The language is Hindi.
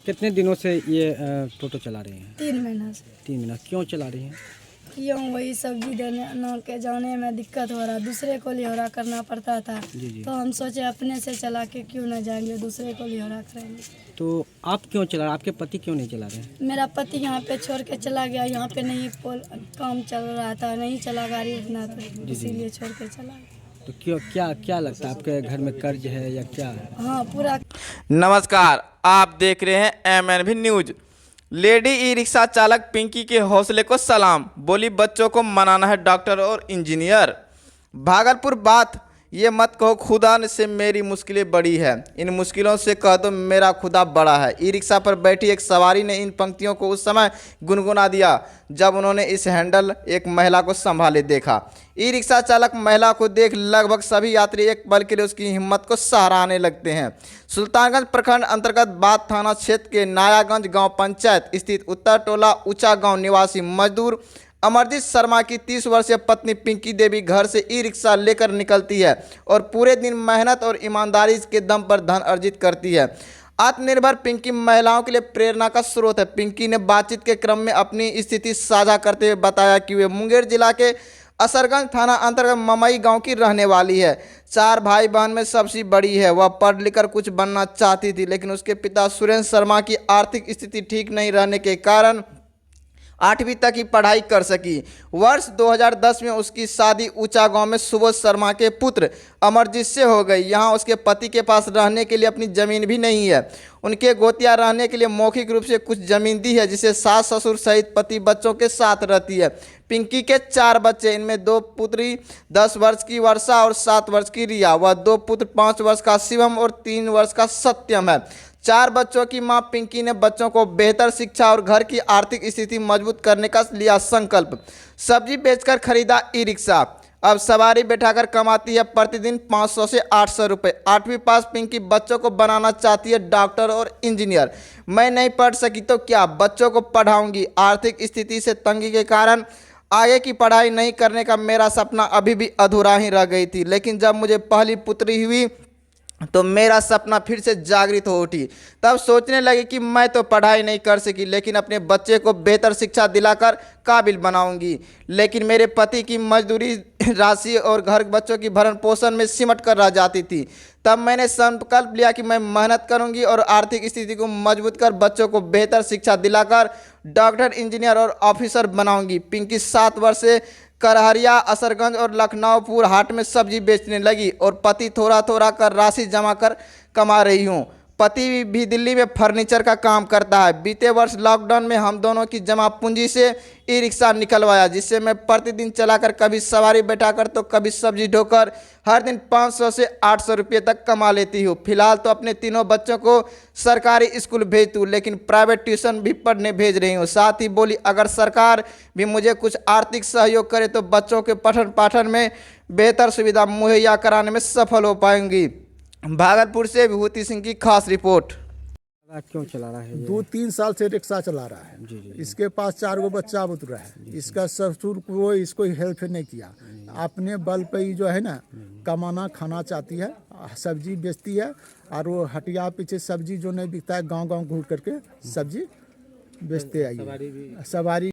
कितने दिनों से ये टोटो चला रहे हैं? 3 महीना से। 3 महीना। क्यों चला रही हैं? क्यों, वही सब्जी देने न के जाने में दिक्कत हो रहा, दूसरे को लिहोरा करना पड़ता था। जी। तो हम सोचे अपने से चला के क्यों न जाएंगे, दूसरे को लिहोरा करेंगे। तो आप क्यों चला रहे? आपके पति क्यों नहीं चला रहे? मेरा पति यहाँ पे छोड़ के चला गया, यहाँ पे नहीं काम चल रहा था, नहीं चला गाड़ी उतना, तो इसीलिए छोड़ के चला गया। तो क्यों, क्या लगता है, आपके घर में कर्ज है या क्या है? हाँ, पूरा। नमस्कार, आप देख रहे हैं MNV news. Lady e rickshaw चालक पिंकी के हौसले को सलाम, बोली बच्चों को मनाना है डॉक्टर और इंजीनियर। भागलपुर बात ये मत कहो खुदा से मेरी मुश्किलें बड़ी है, इन मुश्किलों से कह दो मेरा खुदा बड़ा है। ई रिक्शा पर बैठी एक सवारी ने इन पंक्तियों को उस समय गुनगुना दिया जब उन्होंने इस हैंडल एक महिला को संभाले देखा। ई रिक्शा चालक महिला को देख लगभग सभी यात्री एक पल के लिए उसकी हिम्मत को सराहने लगते हैं। सुल्तानगंज प्रखंड अंतर्गत बाथ थाना क्षेत्र के नायागंज गांव पंचायत स्थित उत्तर टोला ऊंचा गांव निवासी मजदूर अमरजीत शर्मा की 30 वर्षीय पत्नी पिंकी देवी घर से ई रिक्शा लेकर निकलती है और पूरे दिन मेहनत और ईमानदारी के दम पर धन अर्जित करती है। आत्मनिर्भर पिंकी महिलाओं के लिए प्रेरणा का स्रोत है। पिंकी ने बातचीत के क्रम में अपनी स्थिति साझा करते हुए बताया कि वे मुंगेर जिला के असरगंज थाना अंतर्गत ममई गांव की रहने वाली है। 4 भाई बहन में सबसे बड़ी है। वह पढ़ लिखकर कुछ बनना चाहती थी, लेकिन उसके पिता सुरेंद्र शर्मा की आर्थिक स्थिति ठीक नहीं रहने के कारण 8वीं तक ही पढ़ाई कर सकी। वर्ष 2010 में उसकी शादी ऊंचा गांव में सुबोध शर्मा के पुत्र अमरजीत से हो गई। यहां उसके पति के पास रहने के लिए अपनी जमीन भी नहीं है। उनके गोतिया रहने के लिए मौखिक रूप से कुछ जमीन दी है, जिसे सास ससुर सहित पति बच्चों के साथ रहती है। पिंकी के 4 बच्चे, इनमें 2 पुत्री 10 वर्ष की वर्षा और 7 वर्ष की रिया। वह 2 पुत्र 5 वर्ष का शिवम और 3 वर्ष का सत्यम है। 4 बच्चों की मां पिंकी ने बच्चों को बेहतर शिक्षा और घर की आर्थिक स्थिति मजबूत करने का लिया संकल्प। सब्जी बेचकर खरीदा ई रिक्शा, अब सवारी बैठाकर कमाती है प्रतिदिन 500 से 800 रुपये। 8वीं पास पिंकी बच्चों को बनाना चाहती है डॉक्टर और इंजीनियर। मैं नहीं पढ़ सकी तो क्या, बच्चों को पढ़ाऊंगी। आर्थिक स्थिति से तंगी के कारण आगे की पढ़ाई नहीं करने का मेरा सपना अभी भी अधूरा ही रह गई थी, लेकिन जब मुझे पहली पुत्री हुई तो मेरा सपना फिर से जागृत हो उठी। तब सोचने लगी कि मैं तो पढ़ाई नहीं कर सकी, लेकिन अपने बच्चे को बेहतर शिक्षा दिलाकर काबिल बनाऊंगी। लेकिन मेरे पति की मजदूरी राशि और घर बच्चों की भरण पोषण में सिमट कर रह जाती थी। तब मैंने संकल्प लिया कि मैं मेहनत करूंगी और आर्थिक स्थिति को मजबूत कर बच्चों को बेहतर शिक्षा दिलाकर डॉक्टर, इंजीनियर और ऑफिसर बनाऊंगी। पिंकी 7 वर्ष से करहरिया, असरगंज और लखनऊपुर हाट में सब्जी बेचने लगी और पति थोड़ा थोड़ा कर राशि जमा कर कमा रही हूँ। पति भी दिल्ली में फर्नीचर का काम करता है। बीते वर्ष लॉकडाउन में हम दोनों की जमा पूंजी से ई रिक्शा निकलवाया, जिससे मैं प्रतिदिन चलाकर कभी सवारी बैठाकर तो कभी सब्जी ढोकर हर दिन 500 से 800 रुपये तक कमा लेती हूँ। फिलहाल तो अपने तीनों बच्चों को सरकारी स्कूल भेज दूँ, लेकिन प्राइवेट ट्यूशन भी पढ़ने भेज रही हूँ। साथ ही बोली अगर सरकार भी मुझे कुछ आर्थिक सहयोग करे तो बच्चों के पठन पाठन में बेहतर सुविधा मुहैया कराने में सफल हो पाएंगी। भागलपुर से विभूति सिंह की खास रिपोर्ट। क्यों चला रहा है? 2-3 साल से रिक्शा चला रहा है। जी। इसके पास 4 गो बच्चा उतरा है। इसका ससुर को इसको हेल्प नहीं किया। अपने बल पे ही जो है ना कमाना खाना चाहती है। सब्जी बेचती है और वो हटिया पीछे सब्जी जो नहीं बिकता है गांव-गांव घूर करके सब्जी बेचते आई। सवारी